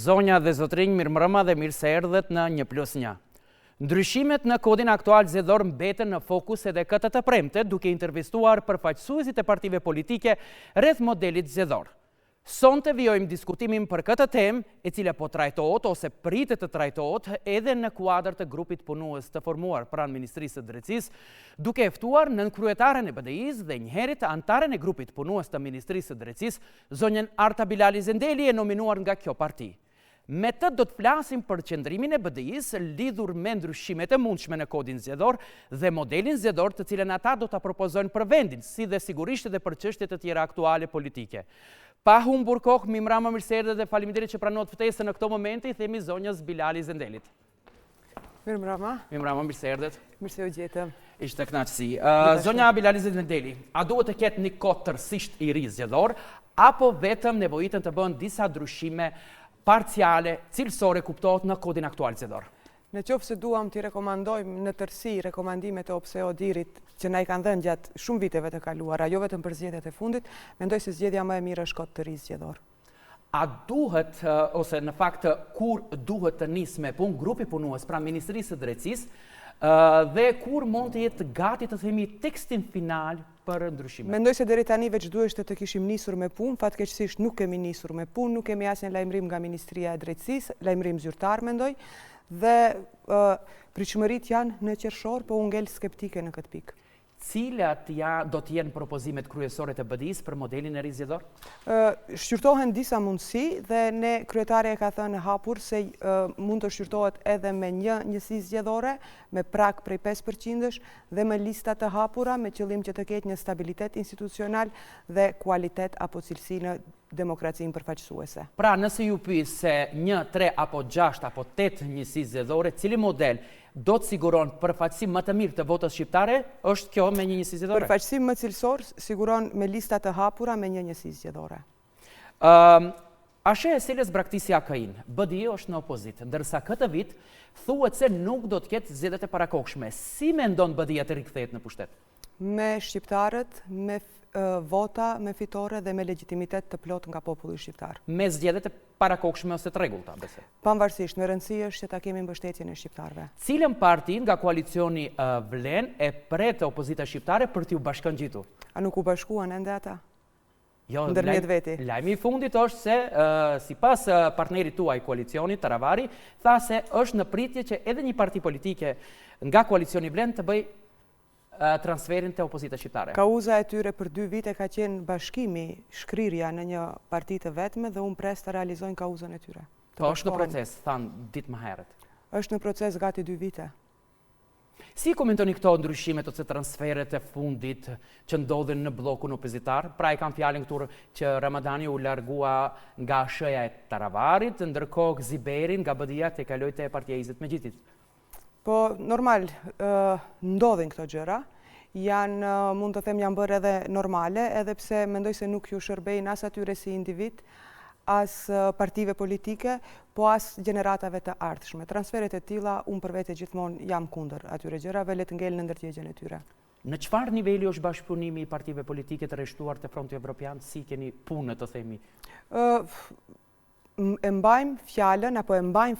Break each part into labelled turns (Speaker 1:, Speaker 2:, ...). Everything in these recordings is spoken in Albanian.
Speaker 1: Zonja dhe zotrinj, mirëmbrëma dhe mirë se erdhët në 1+1. Ndryshimet në kodin aktual zgjedhor mbeten në fokus edhe këtë të premte, duke intervistuar përfaqësuesit e partive politike rreth modelit zgjedhor. Sonte vijojmë diskutimin për këtë temë, e cila po trajtohet ose pritet të trajtohet edhe në kuadër të grupit punues të formuar pranë Ministrisë së Drejtësisë, duke e ftuar nënkryetaren e BDI-s dhe njëherët antaren e grupit punues të Ministrisë së Drejtësisë, zonjën Arta Bilali Zendeli, e nominuar nga kjo parti. Me të do të flasim për qëndrimin e BDI-s lidhur me ndryshimet e mundshme në kodin zgjedhor dhe modelin zgjedhor të cilën ata do ta propozojnë për vendin, si dhe sigurisht edhe për çështje të tjera aktuale politike. Pa humbur kohë, mirëmbrëma, mirë se erdhët dhe faleminderit që pranot ftesën në këto momente, i themi zonjës Bilali Zendelit.
Speaker 2: Mirëmbrëma.
Speaker 1: Mirëmbrëma, mirë se erdhët.
Speaker 2: Mirë se u gjetëm.
Speaker 1: Ishte kënaqësi. Zonja Bilali Zendeli, a duhet të ketë një kod tërësisht i ri zgjedhor, apo vetëm nevojiten të bëhen disa ndryshime parciale, cilësore kuptohet në kodin aktual zgjedhor?
Speaker 2: Në qoftë se duam t'i rekomandojmë në tërësi rekomandimet e OPSE-Odirit që na i kanë dhënë gjatë shumë viteve të kaluara, jo vetëm për zgjedhjet e fundit, mendoj se zgjedhja më e mirë është kod të ri zgjedhor.
Speaker 1: A duhet, ose në fakt kur duhet të nisë me punë grupi punues pra Ministrisë së Drejtësisë, dhe kur mund të jetë gati të themi tekstin final për ndryshime?
Speaker 2: Mendoj se deri tani veç duheshte të kishim nisur me punë, fatkeqësisht nuk kemi nisur me punë, nuk kemi asnjë lajmërim nga Ministria e Drejtësisë, lajmërim zyrtar mendoj, dhe pritshmërit janë në qershor, po unë ngel skeptike në këtë pikë.
Speaker 1: Cilat do të jenë propozimet kryesore të BDI-s për modelin e ri zgjedhor?
Speaker 2: Shqyrtohen disa mundësi dhe ne kryetare e ka thënë e hapur se mund të shqyrtohet edhe me një njësi zgjedhore, me prag prej 5% dhe me lista të hapura me qëllim që të ketë një stabilitet institucional dhe kualitet apo cilësi në demokracinë përfaqësuese.
Speaker 1: Pra, nëse ju pyes se 1, 3 apo 6 apo 8 njësi zgjedhore, cili model do të siguron përfaqësim më të mirë të votës shqiptare, është kjo me një njësi zgjedhore?
Speaker 2: Përfaqësim më cilësor siguron me lista të hapura me një njësi zgjedhore.
Speaker 1: A sheh e cilës braktisja AKI-n? BDI është në opozitë, ndërsa këtë vit thuhet se nuk do të ketë zgjedhjet e parakohshme. Si mendon BDI të rikthehet në pushtet?
Speaker 2: Me shqiptarët, me vota, me fitore dhe me legitimitet të plot nga populli shqiptar.
Speaker 1: Me zgjedhjet e parakohshme ose të rregullta, besoj?
Speaker 2: Pavarësisht, me rëndësi është që ta kemi mbështetjen e shqiptarëve.
Speaker 1: Cilën parti nga koalicioni vlen e pret opozita shqiptare për t'u bashkëngjitur?
Speaker 2: A nuk u bashkuan ende ata?
Speaker 1: Jo,
Speaker 2: ndërmjet veti.
Speaker 1: Lajmi i fundit është se, sipas partnerit tuaj koalicionit, Taravari, tha se është në pritje që edhe një parti politike nga koalicioni vlen të bëj transferin të opozita shqiptare.
Speaker 2: Kauza e tyre për 2 vite ka qenë bashkimi, shkrirja në një parti të vetme dhe unë pres të realizojnë kauzën e tyre.
Speaker 1: Po është në proces, thanë ditë më herët.
Speaker 2: Është në proces gati 2 vite.
Speaker 1: Si komentoni këto ndryshimet ose transferet e fundit që ndodhin në blokun opozitar? Pra i kam fjalën këtu që Ramadani u largua nga SH-ja e Taravarit, ndërkohë Ziberin nga BDI-ja te kaloi te Partia Izet Megjitit.
Speaker 2: Po, normal, ndodhin këto gjëra, mund të them janë bërë edhe normale, edhe pse mendoj se nuk ju shërbejnë as atyre si individ, as partive politike, po as gjeneratave të ardhshme. Transferet e tilla, unë për vete gjithmonë jam kundër atyre gjërave, le të ngel në ndërtjegjen e tyre.
Speaker 1: Në çfarë niveli është bashkëpunimi i partive politike të rreshtuar te Fronti Evropian, si keni punë të themi?
Speaker 2: E mbajmë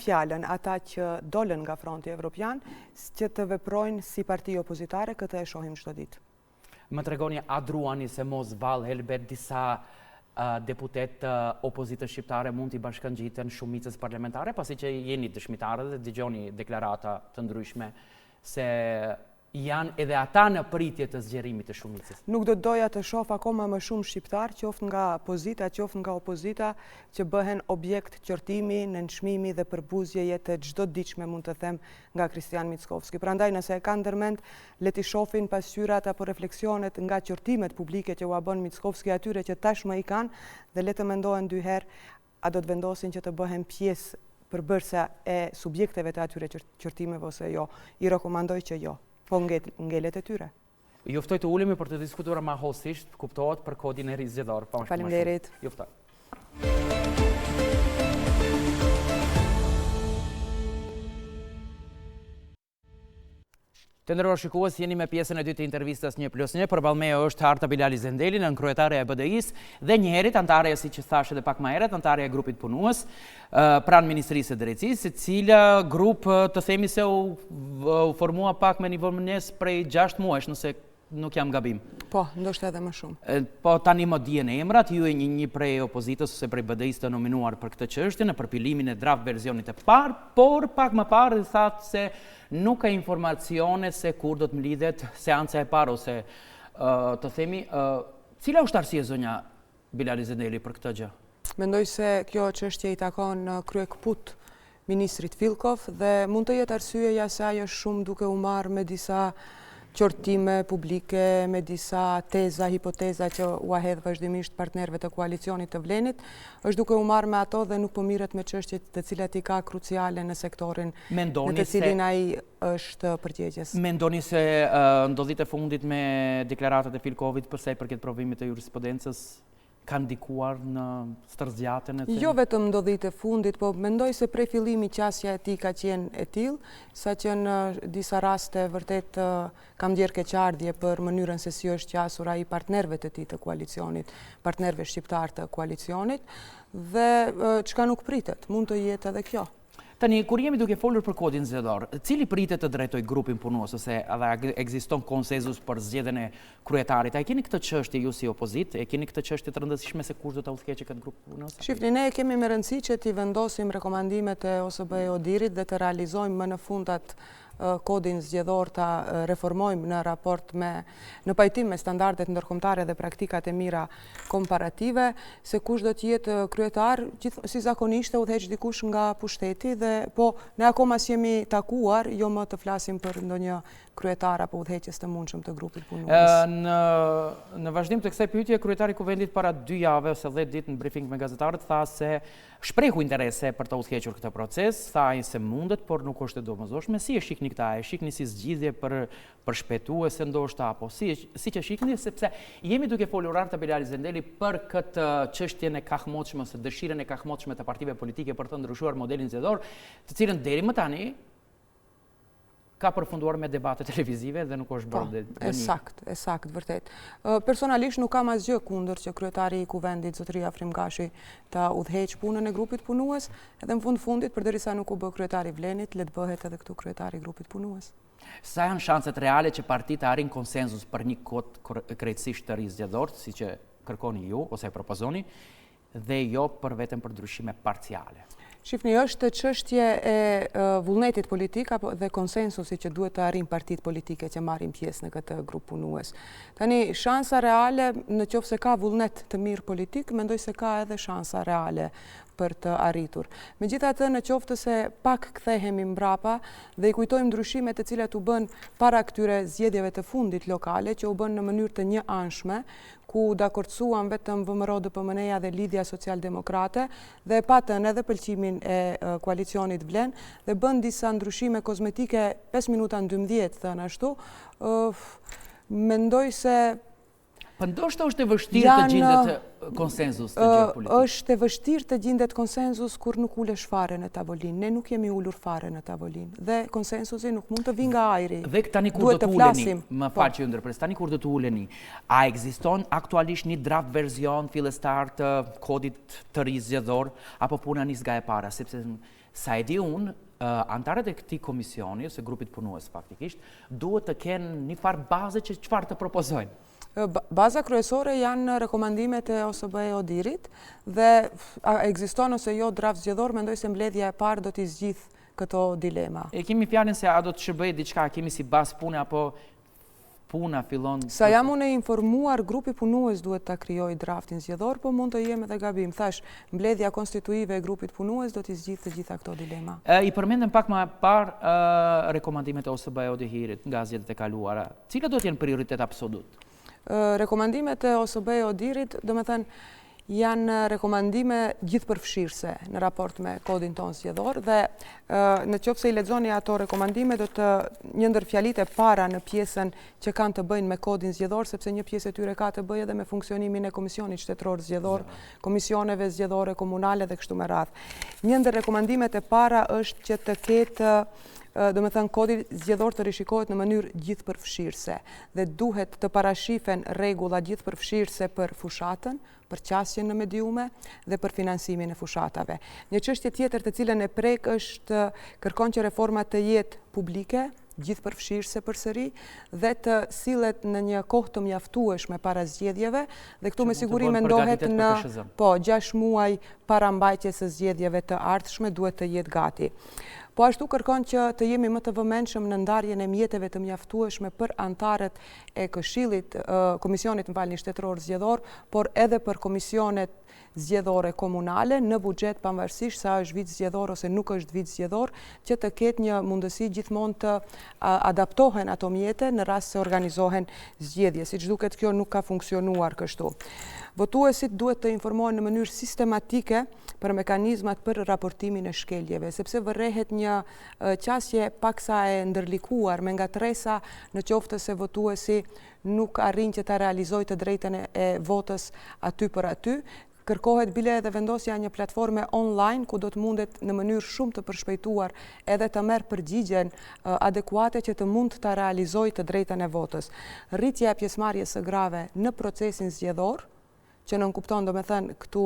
Speaker 2: fjalën ata që dolën nga Fronti Evropian që të veprojnë si parti opozitare, këtë e shohim çdo ditë.
Speaker 1: Më tregoni, a druani se mos vallë helbet disa deputet opozitës shqiptare mund t'i bashkëngjiten shumicës parlamentare, pasi që jeni dëshmitarë dhe dëgjoni deklarata të ndryshme se janë edhe ata në pritje të zgjerimit të shumicës?
Speaker 2: Nuk do të doja të shoh akoma më shumë shqiptar, qoftë nga pozita, qoftë nga opozita, që bëhen objekt qortimi, nënçmimi dhe përbuzjeje të çdo diçme, mund të them, nga Kristian Mickovski. Prandaj nëse e kanë ndërmend, le t'i shohin pasqyrat apo refleksionet nga qortimet publike që u bën Mickovski atyre që tashmë i kanë, dhe le të mendohen 2 herë a do të vendosin që të bëhen pjesë përbërëse e subjekteve të atyre qortimeve ose jo. I rekomandoj që jo. Po ngelet e tyre.
Speaker 1: Ju ftoj të ulemi për të diskutuar më hollësisht, kuptohet, për kodin e ri zgjedhor.
Speaker 2: Faleminderit.
Speaker 1: Ju ftoj. Të nderuar shikues, jeni me pjesën e dytë të intervistës 1+1. Përballë meje është Arta Bilali Zendeli, kryetare e BDI-s, dhe njëherit antare, siç thash edhe pak më herët, antare e grupit punues pranë Ministrisë së Drejtësisë, e cila grup të themi se u formua pak me një vonesë prej 6 muajsh, nëse nuk jam gabim.
Speaker 2: Po, ndoshta edhe më shumë.
Speaker 1: Po tani më dihen emrat, ju e një prej opozitës ose prej BDI-s të nominuar për këtë çështje në përpilimin e draft versionit e parë, por pak më parë thatë se nuk ka informacione se kur do të mlidhet seanca e parë ose të themi, cila është arsye zonja Bilali Zendeli për këtë gjë?
Speaker 2: Mendoj se kjo çështje i takon kryekput ministrit Filkov dhe mund të jetë arsyeja se ajo është shumë duke u marrë me disa qortime publike, me disa teza, hipoteza që u hedh vazhdimisht partnerëve të koalicionit të Vlenit, është duke u marrë me ato dhe nuk po mirret me çështjet të cilat i ka kruciale në sektorin në të cilin ai është përgjegjës.
Speaker 1: Mendoni se ndodhit e fundit me deklaratat e Filkovit për sa i përket provimit të jurisprudencës kanë ndikuar në stërzjatën e të?
Speaker 2: Jo vetëm ndodhit e fundit, po mendoj se prej fillimi qasja e tij ka qenë e tillë, sa që në disa raste vërtet kam ndjerë keqardhje për mënyrën se si është qasur ai partnerëve të tij të koalicionit, partnerëve shqiptar të koalicionit, dhe çka nuk pritet, mund të jetë edhe kjo.
Speaker 1: Tani, kur jemi duke folur për kodin zgjedhor, cili pritet të drejtoj grupin punues ose edhe ekziston konsenzus për zgjedhjen e kryetarit? A keni këtë çështje ju si opozitë? E keni këtë çështje të rëndësishme se kush do ta udhëheqë këtë grup punues?
Speaker 2: Shifni, ne kemi me rëndësi që t'i vendosim rekomandimet e OSBE Odirit dhe të realizojmë më në fund atë kodin zgjedhor ta reformojmë në pajtim me standardet ndërkombëtare dhe praktikat e mira komparative, se kush do të jetë kryetar, si zakonisht e udhëheq dikush nga pushteti, dhe po ne akoma s'jemi takuar, jo më të flasim për ndonjë kryetar apo udhëheqjes të mundshëm të grupit punues.
Speaker 1: Në vazhdim të kësaj pyetje, kryetari i Kuvendit para 2 javë ose 10 ditë në brifing me gazetarët tha se shprehu interese për të udhëhequr këtë proces, tha ai se mundet, por nuk është e domosdoshme. Si e shikni këta? E shikni si zgjidhje për shpejtuese ndoshta apo siç e shikni, sepse jemi duke folur Arta Bilali Zendeli për këtë çështjen e kahmotshme ose dëshirën e kahmotshme të partive politike për të ndryshuar modelin zgjedhor, të cilën deri më tani ka përfunduar me debate televizive dhe nuk është bërë
Speaker 2: e sakt, vërtet. Personalisht nuk kam asgjë kundër që kryetari i Kuvendit, zotëria Frimgashi, ta udhëheq punën e grupit punues, edhe në fundit, përderisa nuk u bë kryetari Vlenit, le të bëhet edhe këtu kryetari i grupit punues.
Speaker 1: Sa janë shanset reale që partitë arrin konsenzus për një kod krejtësisht të ri zgjedhor, siç e kërkoni ju ose e propozoni, dhe jo për vetëm për ndryshime parciale?
Speaker 2: Shifni, është çështje e vullnetit politik dhe konsensusi që duhet të arrijnë partitë politike që marrin pjesë në këtë grup punues. Tani, shansa reale, në qoftë se ka vullnet të mirë politik, mendoj se ka edhe shansa reale për të arritur. Megjithatë, në qoftë se pak kthehemi mbrapa dhe i kujtojmë ndryshimet të cilat u bën para këtyre zgjedhjeve të fundit lokale, që u bën në mënyrë të njëanshme, ku dakordsuan vetëm VMRO-DPMN-ja dhe Lidhja Social-Demokrate dhe patën edhe pëlqimin e koalicionit Vlen dhe bën disa ndryshime kozmetike 5 minuta në 12, thënë ashtu. Mendoj se
Speaker 1: Po ndoshta është e vështirë të gjendet konsenzus të gjë politik.
Speaker 2: Është e vështirë të gjendet konsenzus kur nuk ulesh fare në tavolinë. Ne nuk jemi ulur fare në tavolinë dhe konsensusi nuk mund të vinë nga ajri.
Speaker 1: Dhe tani kur do të uleni, më fal që ju ndërpres, tani kur do të uleni, a ekziston aktualisht një draft version fillestar të kodit të ri zgjedhor apo puna nis nga e para, sepse sa e di unë, antarët e këtij komisioni ose grupit punues faktikisht duhet të kenë një farë baze që çfarë të propozojnë.
Speaker 2: Baza kryesore janë rekomandimet e OSBE Odirit dhe ekziston ose jo draft zgjedhor, mendoj se mbledhja e parë do t'i zgjidhë këto dilema.
Speaker 1: E kemi fjalën se a do të shërbëjë diçka, kemi si bazë pune apo puna fillon?
Speaker 2: Sa jam unë e informuar, grupi punues duhet ta krijojë draftin zgjedhor, po mund të jem edhe gabim. Thash, mbledhja konstituive e grupit punues do t'i zgjidhë të gjitha këto dilema.
Speaker 1: I përmendëm pak më parë rekomandimet e OSBE Odirit nga zgjedhjet e kaluara. Cilat do të jenë prioritet absolut?
Speaker 2: Rekomandimet e OSBE Odirit, do me thënë, janë rekomandime gjithëpërfshirëse në raport me kodin tonë zgjedhor dhe në qoftë se i lexoni ato rekomandime do të një ndër fjalitë e para në pjesën që kanë të bëjnë me kodin zgjedhor, sepse një pjesë e tyre ka të bëjë edhe me funksionimin e Komisionit Shtetëror Zgjedhor, komisioneve zgjedhore komunale dhe kështu me radhë. Një ndër rekomandimet e para është që të ketë do me thënë kodi zgjedhor të rishikohet në mënyrë gjithëpërfshirëse dhe duhet të parashifen rregulla gjithëpërfshirëse për fushatën, për qasjen në mediume dhe për finansimin e fushatave. Një çështje tjetër të cilën e prek është kërkon që reforma të jetë publike, gjithëpërfshirëse përsëri dhe të sillet në një kohë të mjaftueshme para zgjedhjeve dhe këtu me siguri mendohet në 6 muaj para mbajtjes së zgjedhjeve të ardhshme duhet të jetë gati. Po ashtu kërkon që të jemi më të vëmendshëm në ndarjen e mjeteve të mjaftueshme për antarët e Këshillit, Komisionit Shtetëror Zgjedhor, por edhe për komisionet zgjedhore komunale në buxhet pavarësisht sa është vit zgjedhor ose nuk është vit zgjedhor, që të ketë një mundësi gjithmonë të adaptohen ato mjete në rast se organizohen zgjedhje. Siç duket kjo nuk ka funksionuar kështu. Votuesit duhet të informohen në mënyrë sistematike për mekanizmat për raportimin e shkeljeve, sepse vërrehet një qasje paksa e ndërlikuar me ngatresa në qoftë se votuesi nuk arrin që ta realizojë të drejtën e votës aty për aty. Kërkohet bile edhe vendosja një platforme online ku do të mundet në mënyrë shumë të përshpejtuar edhe të merr përgjigjen adekuate që të mund të realizojë të drejtën e votës. Rritja e pjesëmarrjes së grave në procesin zgjedhor, që nënkupton do me thënë këtu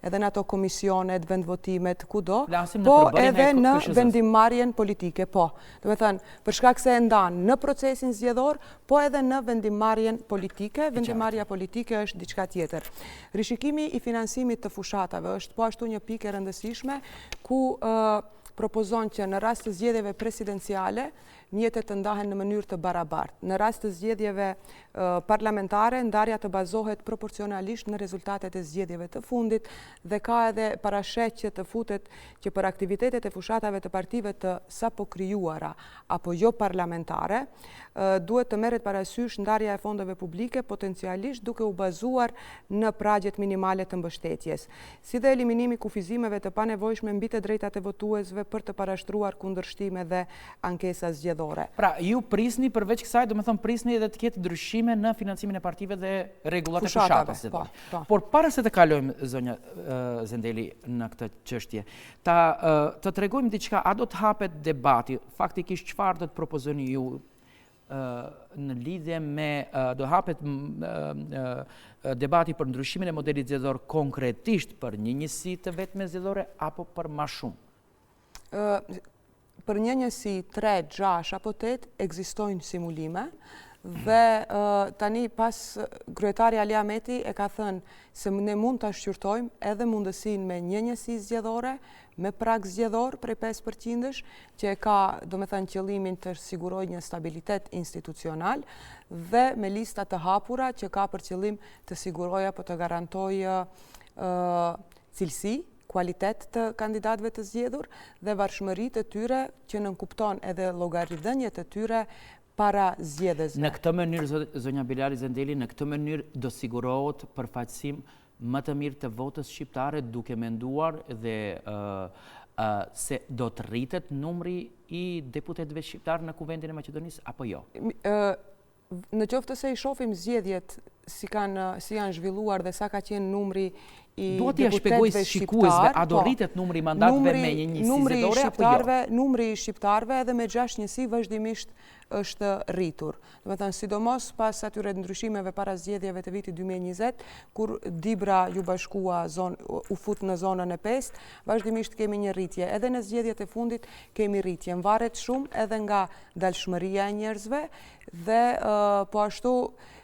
Speaker 2: edhe në ato komisionet, vendvotimet, kudo, po edhe në vendimmarrjen politike, po. Do me thënë, për shkak se e ndanë në procesin zgjedhor, po edhe në vendimmarrjen politike, vendimmarrja politike është diçka tjetër. Rishikimi i finansimit të fushatave është po ashtu një pikë e rëndësishme ku propozon që në rast të zgjedhjeve presidenciale mjetet të ndahen në mënyrë të barabartë. Në rast të zgjedhjeve parlamentare, ndarja të bazohet proporcionalisht në rezultatet e zgjedhjeve të fundit dhe ka edhe parashetje të futet që për aktivitetet e fushatave të partive të sapo krijuara apo jo parlamentare, duhet të merret parasysh ndarja e fondeve publike potencialisht duke u bazuar në pragjet minimale të mbështetjes, si dhe eliminimi kufizimeve të panevojshme mbi të drejtat e votuesve për të parashtruar kundërshtim dhe ankesa zgjedhore.
Speaker 1: Pra, ju prisni përveç kësaj, do me thënë prisni edhe të ketë ndryshime në financimin e partive dhe rregullat e fushatës. Por para se të kalojmë, zonja Zendeli, në këtë çështje, të tregojmë diçka, a do të hapet debati, faktikisht çfarë do të propozoni ju në lidhje me do hapet debati për ndryshimin e modelit zgjedhor konkretisht për një njësi të vetme zgjedhore apo për më shumë?
Speaker 2: Për një njësi 3, 6 apo 8 ekzistojnë simulime dhe tani pas kryetari Ali Ahmeti e ka thënë se ne mund ta shqyrtojmë edhe mundësinë me një njësi zgjedhore me prag zgjedhor prej 5%-sh, që e ka, do me thënë, qëllimin të sigurojë një stabilitet institucional dhe me lista të hapura që ka për qëllim të sigurojë apo të garantojë cilësi, kualitet të kandidatëve të zgjedhur dhe varshmëritë e tyre që nënkupton edhe llogaridhënien e tyre para zgjedhjeve.
Speaker 1: Në këtë mënyrë, zonja Bilali Zendeli, në këtë mënyrë do sigurohet përfaqësim më të mirë të votës shqiptare, duke menduar dhe se do të rritet numri i deputetëve shqiptarë në Kuvendin e Maqedonisë apo jo?
Speaker 2: Në qoftë se i shohim zgjedhjet si janë zhvilluar dhe sa ka qenë numri i deputetëve shqiptarë,
Speaker 1: a do rritet numri i mandatëve me një njësi zgjedhore apo jo?
Speaker 2: Numri i shqiptarëve edhe me 6 njësi vazhdimisht është rritur. Do të thënë, sidomos pas atyre ndryshimeve para zgjedhjeve të vitit 2020, kur Dibra ju bashkua u fut në zonën e 5, vazhdimisht kemi një rritje. Edhe në zgjedhjet e fundit kemi rritje. Varet shumë edhe nga dalshmëria e njerëzve dhe po ashtu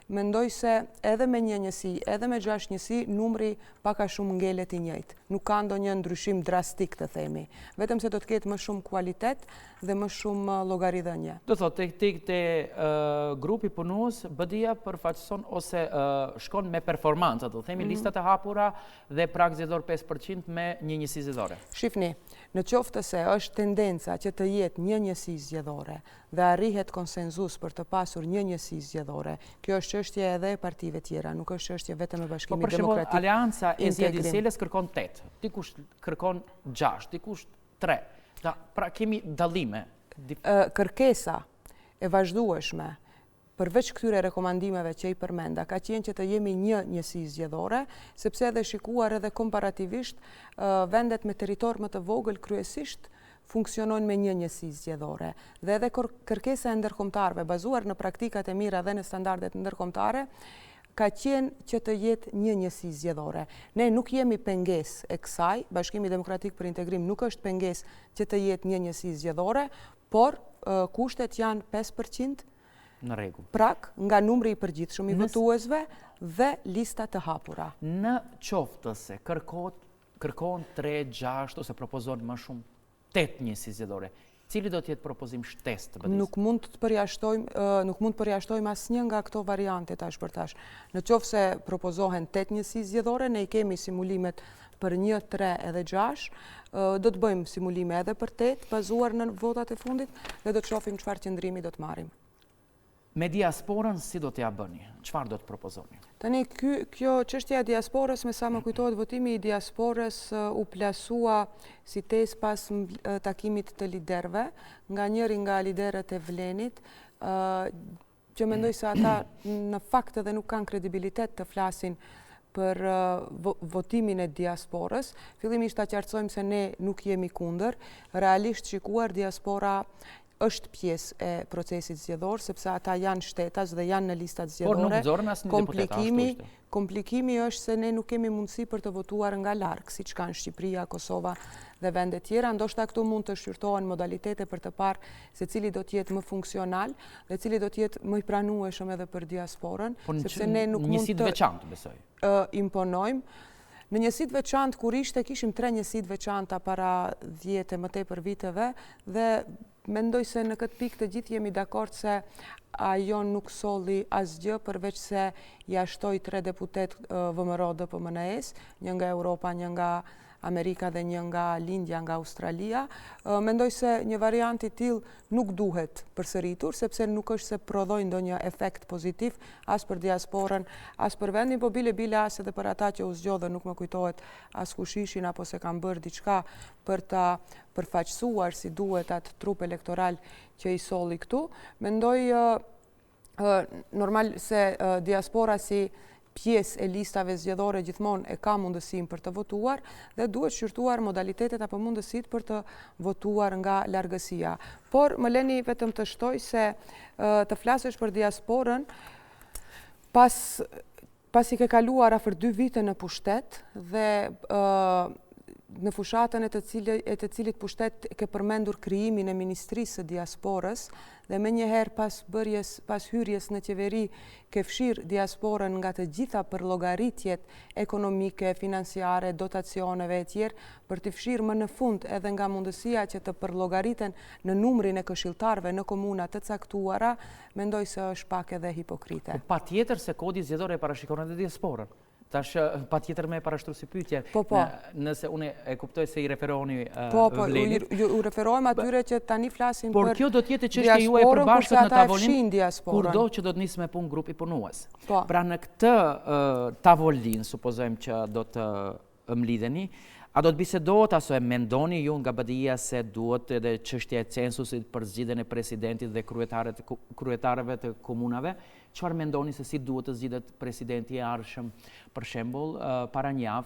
Speaker 2: mendoj se edhe me një njësi, edhe me 6 njësi, numri paka shumë ngelet i njëjtë. Nuk ka ndonjë ndryshim drastik të themi. Vetëm se do të ketë më shumë kualitet dhe më shumë llogaridhënie.
Speaker 1: Do thotë te grupi punues BDI përfaqëson ose shkon me performanca, do themi listat e hapura dhe prag zgjedhor 5% me një njësi zgjedhore.
Speaker 2: Shifni, në qoftë se është tendenca që të jetë një njësi zgjedhore dhe arrihet konsenzus për të pasur një njësi zgjedhore, kjo është çështje edhe e partive tjera, nuk është çështje vetëm e Bashkimit Demokratik.
Speaker 1: Po, Aleanca e Zgjedhjes Selës kërkon 8, dikush kërkon 6, dikush 3. Pra kemi dallime.
Speaker 2: Kërkesa e vazhdueshme përveç këtyre rekomandimeve që i përmenda, ka qenë që të jemi një njësi zgjedhore, sepse edhe shikuar edhe komparativisht vendet me territor më të vogël kryesisht funksionojnë me një njësi zgjedhore. Dhe edhe kërkesa e ndërkombëtarëve bazuar në praktikat e mira dhe në standardet ndërkombëtare ka qenë që të jetë një njësi zgjedhore. Ne nuk jemi pengesë e kësaj, Bashkimi Demokratik për Integrim nuk është pengesë që të jetë një njësi zgjedhore, por kushtet janë 5%
Speaker 1: në rregull.
Speaker 2: Prak nga numri i përgjithshëm i votuesve dhe lista të hapura.
Speaker 1: Në qoftë se kërkon 3, 6 ose propozon më shumë 8 njësi zgjedhore, cili do të jetë propozim shtesë të BDI-s?
Speaker 2: Nuk mund të përjashtojmë asnjë nga këto variante tash për tash. Në qoftë se propozohen 8 njësi zgjedhore, ne i kemi simulimet për 1, 3 edhe 6, do të bëjmë simulime edhe për 8, bazuar në votat e fundit, dhe do të shohim çfarë qëndrimi do të marrim.
Speaker 1: Me diasporën si do t'ja bëni? Çfarë do të propozoni?
Speaker 2: Tani, kjo çështja e diasporës, me sa më kujtohet, votimi i diasporës u plasua si tezë pas takimit të liderëve, nga njëri nga liderët e Vlenit, që mendoj se ata në fakt edhe nuk kanë kredibilitet të flasin për votimin e diasporës. Fillimisht ta qartësojmë se ne nuk jemi kundër. Realisht shikuar, diaspora është pjesë e procesit zgjedhor, sepse ata janë shtetas dhe janë në listat zgjedhore.
Speaker 1: Por nuk nxorën asnjë deputet, ashtu është.
Speaker 2: Komplikimi është se ne nuk kemi mundësi për të votuar nga larg, siç kanë Shqipëria, Kosova dhe vende tjera. Ndoshta këtu mund të shqyrtohen modalitete për të parë se cili do të jetë më funksional dhe cili do të jetë më i pranueshëm edhe për diasporën, sepse ne nuk mund
Speaker 1: të veçantë, besoj.
Speaker 2: Imponojmë. Në njësit veçantë kur ishte, kishim 3 njësit veçanta para 10 e më tepër viteve, dhe mendoj se në këtë pikë të gjithë jemi dakord se ajo nuk solli asgjë përveç se ja shtoi 3 deputet VMRO DPMNE-s, një nga Europa, një nga Amerika dhe një nga Lindja, nga Australia. Mendoj se një variant i tillë nuk duhet përsëritur, sepse nuk është se prodhoi ndonjë efekt pozitiv as për diasporën, as për vendin, po bile as edhe për ata që u zgjodhen, nuk më kujtohet as kush ishin apo se kanë bërë diçka për ta përfaqësuar si duhet atë trup elektoral që i solli këtu. Mendoj normal se diaspora si pjesë e listave zgjedhore gjithmonë e ka mundësinë për të votuar dhe duhet shqyrtuar modalitetet apo mundësitë për të votuar nga largësia. Por më leni vetëm të shtoj se të flasësh për diasporën pasi ke kaluar afër 2 vite në pushtet dhe në fushatën e të cilit pushtet ke përmendur krijimin e Ministrisë së Diasporës dhe me njëherë pas hyrjes në qeveri ke fshirë diasporën nga të gjitha përllogaritjet ekonomike, financiare, dotacioneve e tjerë, për të fshirë më në fund edhe nga mundësia që të përllogariten në numrin e këshilltarëve në komuna të caktuara, mendoj se është pak edhe hipokrite.
Speaker 1: Patjetër se kodi zgjedhor e parashikon edhe diasporën. Tash patjetër me parashtru si pyetje.
Speaker 2: Po.
Speaker 1: Nëse unë e kuptoj se i referoni
Speaker 2: Vlenit. Ju referohem atyre që tani flasin për
Speaker 1: por kjo do të jetë çështja juaj e përbashkët në tavolinë kurdo që do të nisë me punë grupi punues. Pra në këtë tavolinë supozojmë që do të mlidheni, a do të bisedohet aso e mendoni ju nga BDI-ja se duhet edhe çështja e censusit për zgjidhjen e presidentit dhe kryetarëve të komunave? Çfarë mendoni se si duhet të zgjidhet presidenti i ardhshëm? Për shembull, para një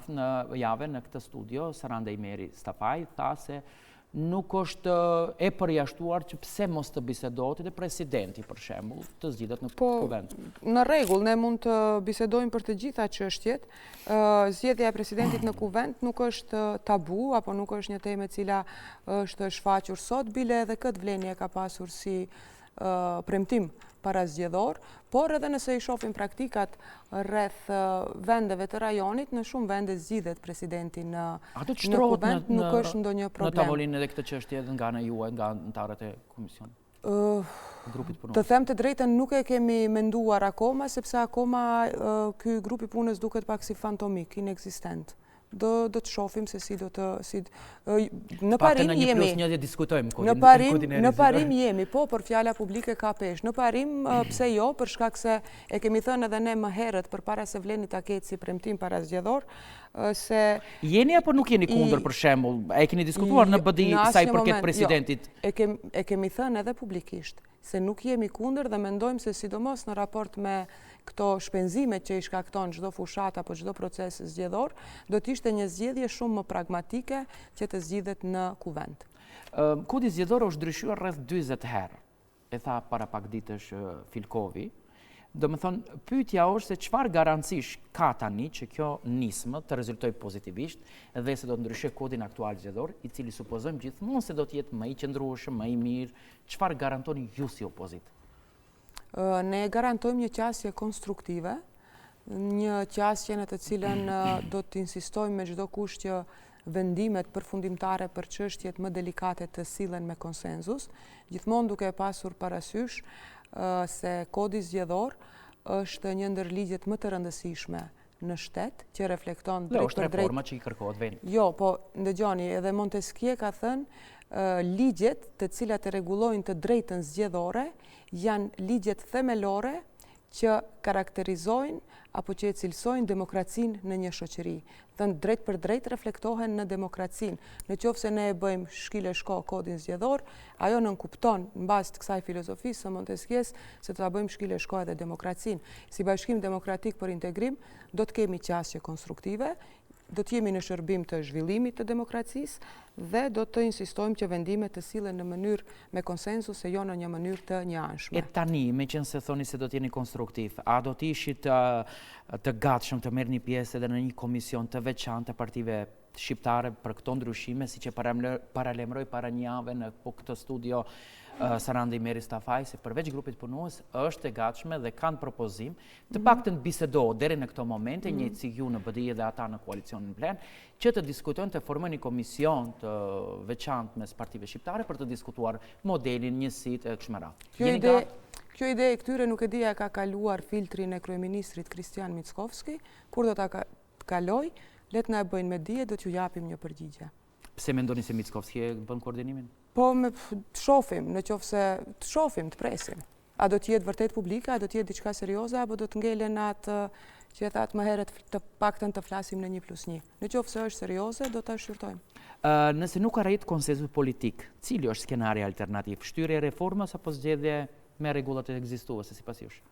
Speaker 1: jave në këtë studio, Saranda Imeri Stafaj tha se nuk është e përjashtuar që pse mos të bisedohet edhe presidenti, për shembull, të zgjidhet në kuvend.
Speaker 2: Në rregull, ne mund të bisedojmë për të gjitha çështjet. Zgjedhja e presidentit në kuvend nuk është tabu apo nuk është një temë e cila është shfaqur sot, bile edhe këtë Vleni e ka pasur si premtim parazgjedhor, por edhe nëse i shohim praktikat rreth vendeve të rajonit, në shumë vende zgjidhet presidenti në kuvend, nuk është ndonjë problem.
Speaker 1: Në tavolinë edhe këtë çështje nga ana juaj, nga anëtarët e komisionit? Grupit punës.
Speaker 2: Të them të drejtën, nuk e kemi menduar akoma, sepse akoma ky grupi punës duket pak si fantomik, inekzistent. Do të shohim se si do të në parim jemi. Në parim jemi, po, për fjala publike ka peshë. Në parim pse jo, për shkak se e kemi thënë edhe ne më herët përpara se Vleni ta ketë si premtim parazgjedhor se
Speaker 1: jeni apo nuk jeni kundër, për shembull? E keni diskutuar në BDI sa i përket presidentit?
Speaker 2: E kemi thënë edhe publikisht se nuk jemi kundër dhe mendojmë se sidomos në raport me këto shpenzimet që i shkakton çdo fushat apo çdo proces zgjedhor, do të ishte një zgjedhje shumë më pragmatike që të zgjidhet në kuvend.
Speaker 1: Kodi zgjedhor është ndryshuar rreth 40 herë, e tha para pak ditësh Filkovi. Do më thonë, pyetja është se çfarë garancish ka tani që kjo nismë të rezultojë pozitivisht dhe se do të ndryshojë kodin aktual zgjedhor, i cili supozojmë gjithmonë se do të jetë më i qëndrueshëm, më i mirë. Çfarë garantoni ju si opozitë?
Speaker 2: Ne garantojmë një qasje konstruktive, një qasje në të cilën do të insistojmë me çdo kush që vendimet përfundimtare për çështjet më delikate të sillen me konsenzus, gjithmonë duke pasur parasysh se kodi zgjedhor është një ndër ligjet më të rëndësishme në shtet, që reflekton drejt për drejt.
Speaker 1: Është reforma që i kërkohet vendit.
Speaker 2: Jo, po ndëgjoni, edhe Montesquieu ka thënë ligjet të cilat e rregullojnë të drejtën zgjedhore janë ligjet themelore që karakterizojnë apo që e cilësojnë demokracinë në një shoqëri. Thënë drejt për drejt reflektohen në demokracinë. Në qoftë se ne e bëjmë shkile shko kodin zgjedhor, ajo nënkupton në bazë të kësaj filozofisë së Montesquieu se të ta bëjmë shkile shko edhe demokracinë. Si Bashkim Demokratik për Integrim do të kemi qasje konstruktive, do të jemi në shërbim të zhvillimit të demokracisë dhe do të insistojmë që vendimet të sillen në mënyrë me konsensus e jo në një mënyrë të njëanshme.
Speaker 1: E tani, meqense thoni se do të jeni konstruktiv, a do të ishit të gatshëm të merrni pjesë edhe në një komision të veçantë të partive shqiptare për këto ndryshime, siç e paralajmëroi para një jave në këtë studio Sarandi Meri Stafaj, se përveç grupit punues është e gatshme dhe kanë propozim, të paktën bisedohet deri në këto momente, njëjtë si ju në BDI dhe ata në koalicionin plen, që të diskutojnë të formojnë një komision të veçantë mes partive shqiptare për të diskutuar modelin, njësitë e kështu me radhë.
Speaker 2: Kjo ide e këtyre nuk e dija ka kaluar filtrin e kryeministrit Kristian Mickovski, kur do ta kaloj, le të na e bëjnë me dije, do t'ju japim një përgjigje.
Speaker 1: Pse mendoni se Mickovski e bën koordinimin?
Speaker 2: Po të shohim, në qoftë se të shohim, të presim. A do të jetë vërtet publike, a do të jetë diçka serioze, apo do të ngelen atë që e thatë më herët të paktën të flasim në 1+1. Në qoftë se është serioze, do ta shqyrtojmë.
Speaker 1: Nëse nuk arrit konsensus politik, cili është skenari alternativ? Shtyrje e reformës apo zgjedhje me rregullat e ekzistuese sipas jush?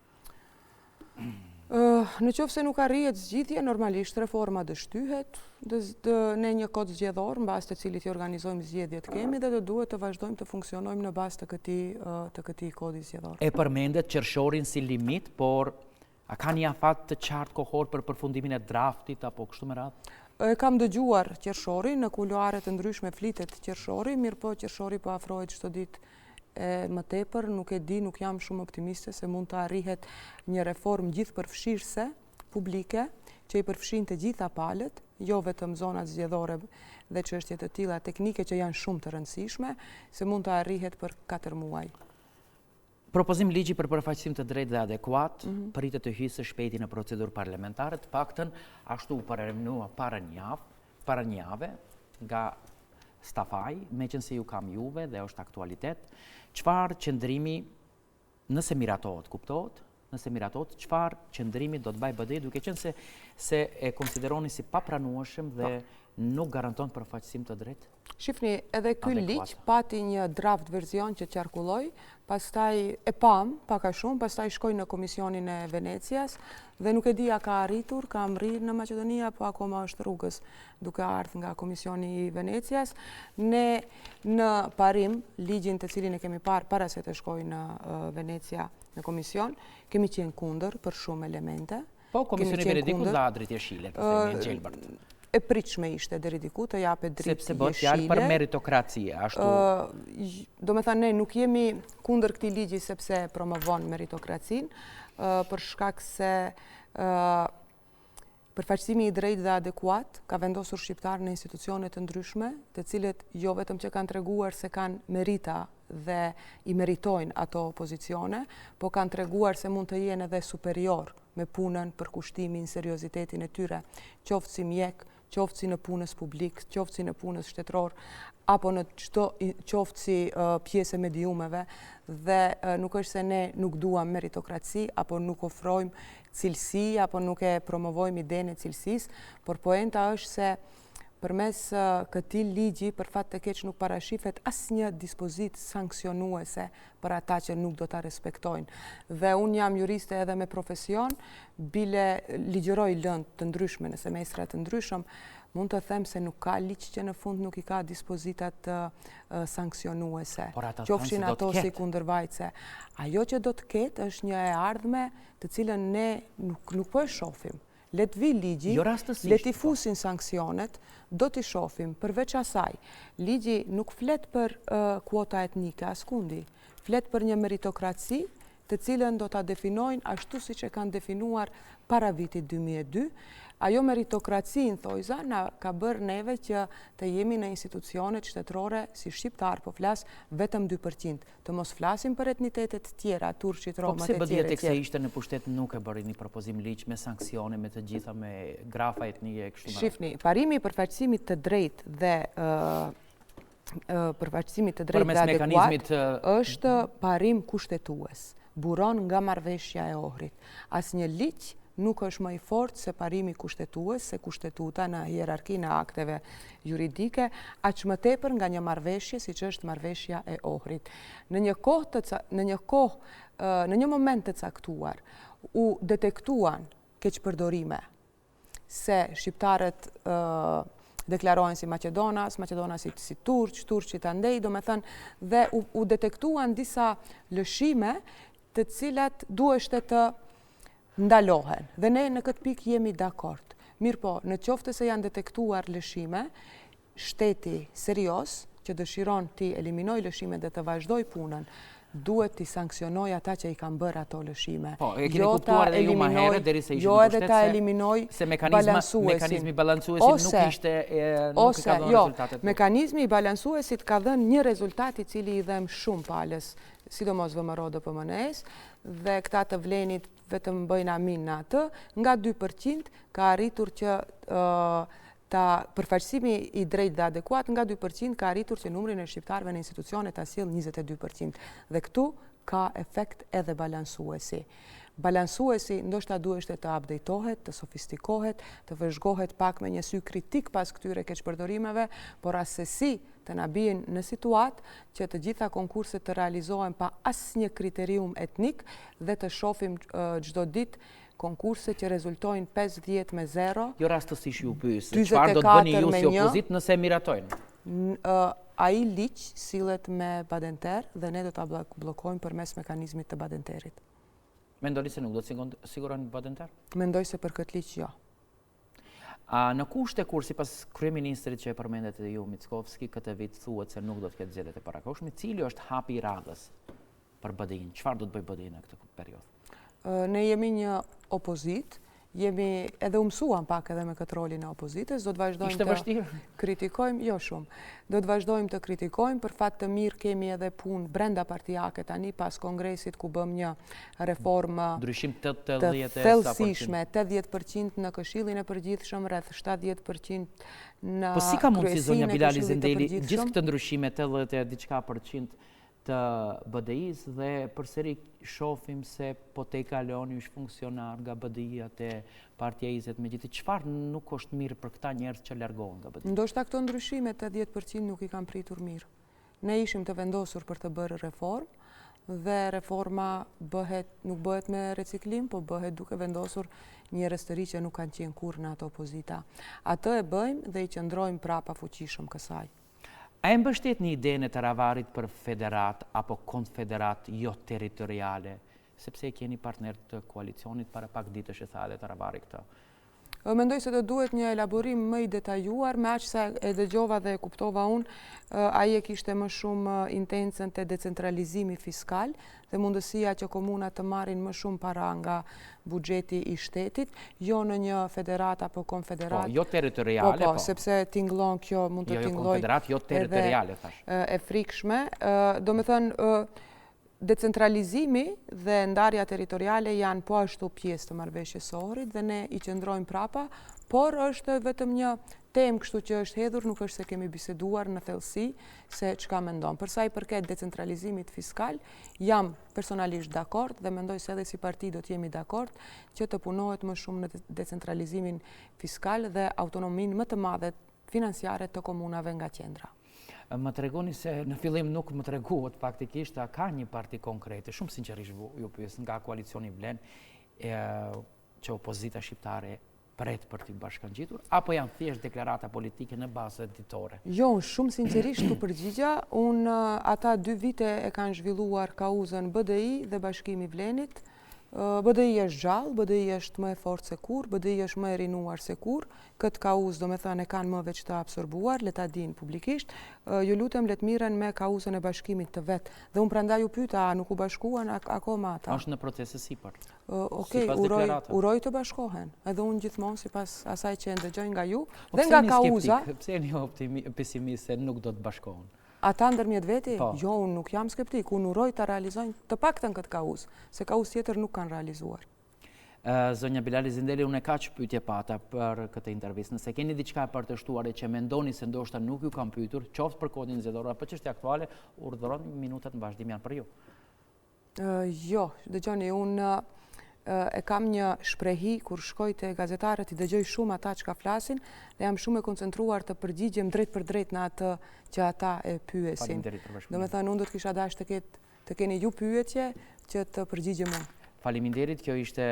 Speaker 2: Në qoftë se nuk arrihet zgjidhje, normalisht reforma do shtyhet në një kod zgjedhor, në bazë të cilit i organizojmë zgjedhjet kemi dhe do duhet të vazhdojmë të funksionojmë në bazë të këtij kodi zgjedhor.
Speaker 1: E përmendet qershorin si limit, por a ka një afat të qartë kohor për përfundimin e draftit apo kështu me radhë?
Speaker 2: Kam dëgjuar qershorin, në kuluare të ndryshme flitet qershori, mirë po qershori po afrohet çdo ditë më tepër, nuk e di, nuk jam shumë optimiste se mund të arrihet një reformë gjithëpërfshirëse publike që i përfshin të gjitha palët, jo vetëm zonat zgjedhore dhe çështje të tilla teknike që janë shumë të rëndësishme, se mund të arrihet për 4 muaj.
Speaker 1: Propozim ligji për përfaqësim të drejtë dhe adekuat, pritet të hyjë së shpejti në procedurë parlamentare, të paktën ashtu u paralajmërua para një jave nga Stafaj, meqense ju kam juve dhe është aktualitet. Çfarë qëndrimi, nëse miratohet, kuptohet? Nëse miratohet, çfarë qëndrimi do të bëjë BDI, duke qenë se e konsideroni si papranueshëm dhe nuk garanton përfaqësim të drejtë?
Speaker 2: Shifni, edhe ky ligj pati një draft version që qarkulloi, pastaj e pam, pak a shumë, pastaj shkoi në Komisionin e Venecias dhe nuk e di a ka arritur, ka mrirë në Maqedoni apo akoma është rrugës duke ardhur nga Komisioni i Venecias. Ne në parim, ligjin të cilin e kemi parë para se të shkojë në Venecia në komision, kemi qenë kundër për shumë elemente.
Speaker 1: Po, Komisioni Venedikut dha dritë jeshile, po themi në Gjelbërt.
Speaker 2: E pritshme ishte deri diku të japet dritë jeshile.
Speaker 1: Sepse bëhet fjalë për meritokracie, ashtu.
Speaker 2: Do me thënë, ne nuk jemi kundër këtij ligji sepse promovon meritokracinë, për shkak se përfaqësimi i drejtë dhe adekuat ka vendosur shqiptarë në institucione të ndryshme, të cilët jo vetëm që kanë treguar se kanë merita dhe i meritojnë ato pozicione, po kanë treguar se mund të jenë edhe superior me punën, përkushtimin, seriozitetin e tyre, qoftë si mjek, qoftë si në punës publik, qoftë si në punës shtetëror, apo në qoftë si pjesë e mediumeve, dhe nuk është se ne nuk duam meritokraci, apo nuk ofrojmë cilësi, apo nuk e promovojmë idenë e cilësisë, por poenta është se përmes këtij ligji, për fat të keq, nuk parashifet asnjë dispozitë sanksionuese për ata që nuk do ta respektojnë. Dhe unë jam juriste edhe me profesion, bile ligjëroj lëndë të ndryshme në semestra të ndryshëm, Mund të them se nuk ka ligj që në fund nuk I ka dispozitat sankcionuese. Qofshin ato si kundërvajtëse. Ajo që do të ketë është një e ardhme të cilën ne nuk po e shohim. Le të vi ligji, le t'i fusin sanksionet, do t'i shohim. Përveç asaj, ligji nuk flet për kuota etnike askundi, flet për një meritokraci të cilën do t'a definojnë ashtu si që kanë definuar para vitit 2002. Ajo meritokraci në thojza na ka bërë neve që të jemi në institucionet shtetërore si shqiptar, po flas vetëm 2%. Të mos flasim për etnitetet tjera, turqit, romat e tjere.
Speaker 1: Po pse bëdhjet e kse ishte në pushtet nuk e bëri një propozim ligj me sanksione, me të gjitha, me grafa etnike e kështu me radhë?
Speaker 2: Shifni, parimi I përfaqësimit të drejtë dhe përfaqësimit të drejtë dhe adekuat është parim kushtetues. Buron nga marrëveshja e Ohrit. Asnjë ligj nuk është më I fortë se parimi kushtetues, se kushtetuta në hierarkinë e akteve juridike, aq më tepër nga një marrëveshje siç është marrëveshja e Ohrit. Në një moment të caktuar u detektuan keqpërdorime se shqiptarët deklarohen si Maqedonasit si turqit andej, do me thënë, dhe u detektuan disa lëshime të cilat duheshte të ndalohen. Dhe ne në këtë pikë jemi dakord. Mirë po, në qoftë se janë detektuar lëshime, shteti serios që dëshiron t'i eliminoj lëshime dhe të vazhdoj punën, duhet t'i sankcionoj ata që I kanë bërë ato lëshime.
Speaker 1: Po, e keni kuptuar edhe ju ma herë, deri se ishë në pushtet,
Speaker 2: edhe ta eliminoj balansuesin.
Speaker 1: Mekanizmi balansuesit nuk ishte, nuk I ka dhënë rezultatet.
Speaker 2: Mekanizmi I balansuesit ka dhënë një rezultat I cili I dhem shumë palës, sidomos VMRO DPMNE-s, dhe këta të vlenit vetëm bëjnë amin në atë, nga 2% ka arritur që përfaqësimi I drejtë dhe adekuat, nga 2% ka arritur që numrin e shqiptarëve në institucione ta sjellë 22%. Dhe këtu ka efekt edhe balansuesi. Balansuesi ndoshta duheshte të updatetohet, të sofistikohet, të vëzhgohet pak me një sy kritik pas këtyre keqpërdorimeve, por asesi të na bien në situatë që të gjitha konkurset të realizohen pa asnjë kriterium etnik dhe të shohim çdo ditë konkurse që rezultojnë 5-10-0.
Speaker 1: Jo rastësisht ju pyes, çfarë do të bëni ju si opozitë nëse miratojnë?
Speaker 2: Ai ligj sillet me badenter dhe ne do ta bllokojmë përmes mekanizmit të badenterit.
Speaker 1: Mendoni se nuk do të siguron badenter?
Speaker 2: Mendoj se për këtë ligj jo.
Speaker 1: Në kushte kur sipas kryeministrit që e përmendet edhe ju Mickovski, këtë vit thuhet se nuk do të ketë zgjedhjet e parakohshme, cili është hapi I radhës për BDI-n? Çfarë do të bëjë BDI në këtë periudhë?
Speaker 2: Ne jemi një opozit, jemi edhe umësuam pak edhe me këtë rolin e opozitës, do të vazhdojmë të kritikojmë, jo shumë, do të vazhdojmë të kritikojmë, për fat të mirë kemi edhe punë brenda partijake tani pas kongresit ku bëm një reformë
Speaker 1: të
Speaker 2: thellësishme, 80% në Këshillin e Përgjithshëm, rreth 70% në
Speaker 1: Po si ka mundësi zonja
Speaker 2: Kryesin e
Speaker 1: Bilali
Speaker 2: Këshillit të
Speaker 1: Zendeli,
Speaker 2: Përgjithshëm?
Speaker 1: gjithë këtë ndryshime 80% të BDI-s dhe përsëri shohim se po te kalon ish funksionar nga BDI-a te Partia 20 me gjithë. Çfarë nuk është mirë për këta njerëz që largohen nga BDI?
Speaker 2: Ndoshta këto ndryshime 80% nuk I kanë pritur mirë. Ne ishim të vendosur për të bërë reformë dhe reforma nuk bëhet me reciklim, po bëhet duke vendosur njerëz të ri që nuk kanë qenë kurrë në ato opozita. Atë e bëjmë dhe I qëndrojmë prapa fuqishëm kësaj.
Speaker 1: A e mbështetni idenë e të ravarit për federat apo konfederat jo territoriale, sepse keni partner të koalicionit para pak ditësh e tha edhe të ravari këtë?
Speaker 2: Mendoj se do duhet një elaborim më I detajuar, me aq sa e dëgjova dhe e kuptova unë, ai e kishte më shumë intencën te decentralizimi fiskal dhe mundësia që komunat të marrin më shumë para nga buxheti I shtetit, jo në një federat apo konfederat.
Speaker 1: Po, jo territoriale, po.
Speaker 2: Sepse tingëllon kjo, mund të tingëlloj.
Speaker 1: Jo konfederat, jo territoriale, thash.
Speaker 2: E frikshme, do me thënë, decentralizimi dhe ndarja territoriale janë po ashtu pjesë të marrëveshjes së Ohrit dhe ne I qëndrojmë prapa, por është vetëm një temë kështu që është hedhur, nuk është se kemi biseduar në thellësi se çka mendon. Për sa I përket decentralizimit fiskal, jam personalisht dakord dhe mendoj se edhe si parti do të jemi dakord që të punohet më shumë në decentralizimin fiskal dhe autonominë më të madhe financiare të komunave nga qendra.
Speaker 1: Më tregoni se në fillim nuk më treguat faktikisht, a ka një parti konkrete, shumë sinqerisht ju pyes nga koalicioni Vlen, që opozita shqiptare pret për t'i bashkangjitur, apo janë thjesht deklarata politike në bazë ditore?
Speaker 2: Jo, shumë sinqerisht të përgjigja, ata 2 vite e kanë zhvilluar kauzën BDI dhe Bashkimi Vlenit. BDI është gjallë, BDI është më e fortë se kur, BDI është më e rinuar se kur, këtë kauzë do me thënë e kanë më veç të absorbuar, le ta dinë publikisht, ju lutem le të miren me kauzën e bashkimit të vetë. Dhe unë prandaj u pyeta, a nuk u bashkuan akoma ata?
Speaker 1: Është në proces e sipër.
Speaker 2: Okej, uroj të bashkohen, edhe unë gjithmonë sipas asaj që ndëgjoj nga ju, dhe nga kauza.
Speaker 1: Pse jeni pesimist se nuk do të bashkohen?
Speaker 2: Ata ndërmjet veti? Jo, unë nuk jam skeptik, unë uroj të realizojnë të paktën këtë kauzë, se kauzë tjetër nuk kanë realizuar.
Speaker 1: Zonja Bilali Zindeli, unë e ka që pyetje pata për këtë intervistë. Nëse keni diçka për të shtuar e që mendoni se ndoshta nuk ju kam pyetur, qoftë për kodin zgjedhor apo çështje aktuale, urdhëroni minutat në vazhdim janë për ju.
Speaker 2: Jo, dëgjoni, unë e kam një shprehi kur shkoj te gazetarët, i dëgjoj shumë ata që ka flasin dhe jam shumë e koncentruar të përgjigjem drejt për drejt në atë që ata e pyesin. Do me thënë, unë do të kisha dash të keni ju pyetje që të përgjigjem unë.
Speaker 1: Faleminderit, kjo ishte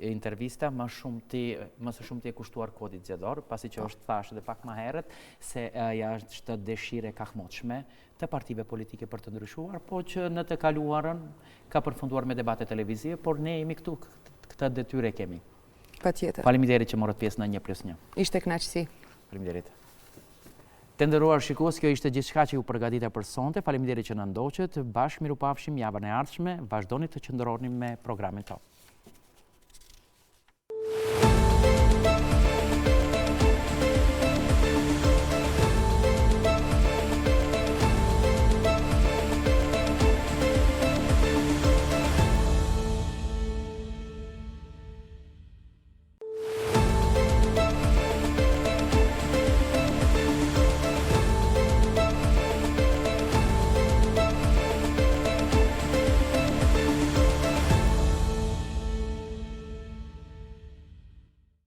Speaker 1: intervista më së shumti e kushtuar kodit zgjedhor, pasi që është thashë dhe pak më herët se ja është dëshire kahmotshme të partive politike për të ndryshuar, po që në të kaluarën ka përfunduar me debate televizive, por ne jemi këtu, këtë detyrë e kemi.
Speaker 2: Patjetër.
Speaker 1: Faleminderit që morët pjesë në 1+1.
Speaker 2: Ishte kënaqësi.
Speaker 1: Faleminderit. Të nderuar shikues, kjo ishte gjithçka që ju përgatita për sonte. Faleminderit që na ndoqët. Bashkë mirupafshim javën e ardhshme. Vazhdoni të qëndroni me programin tonë.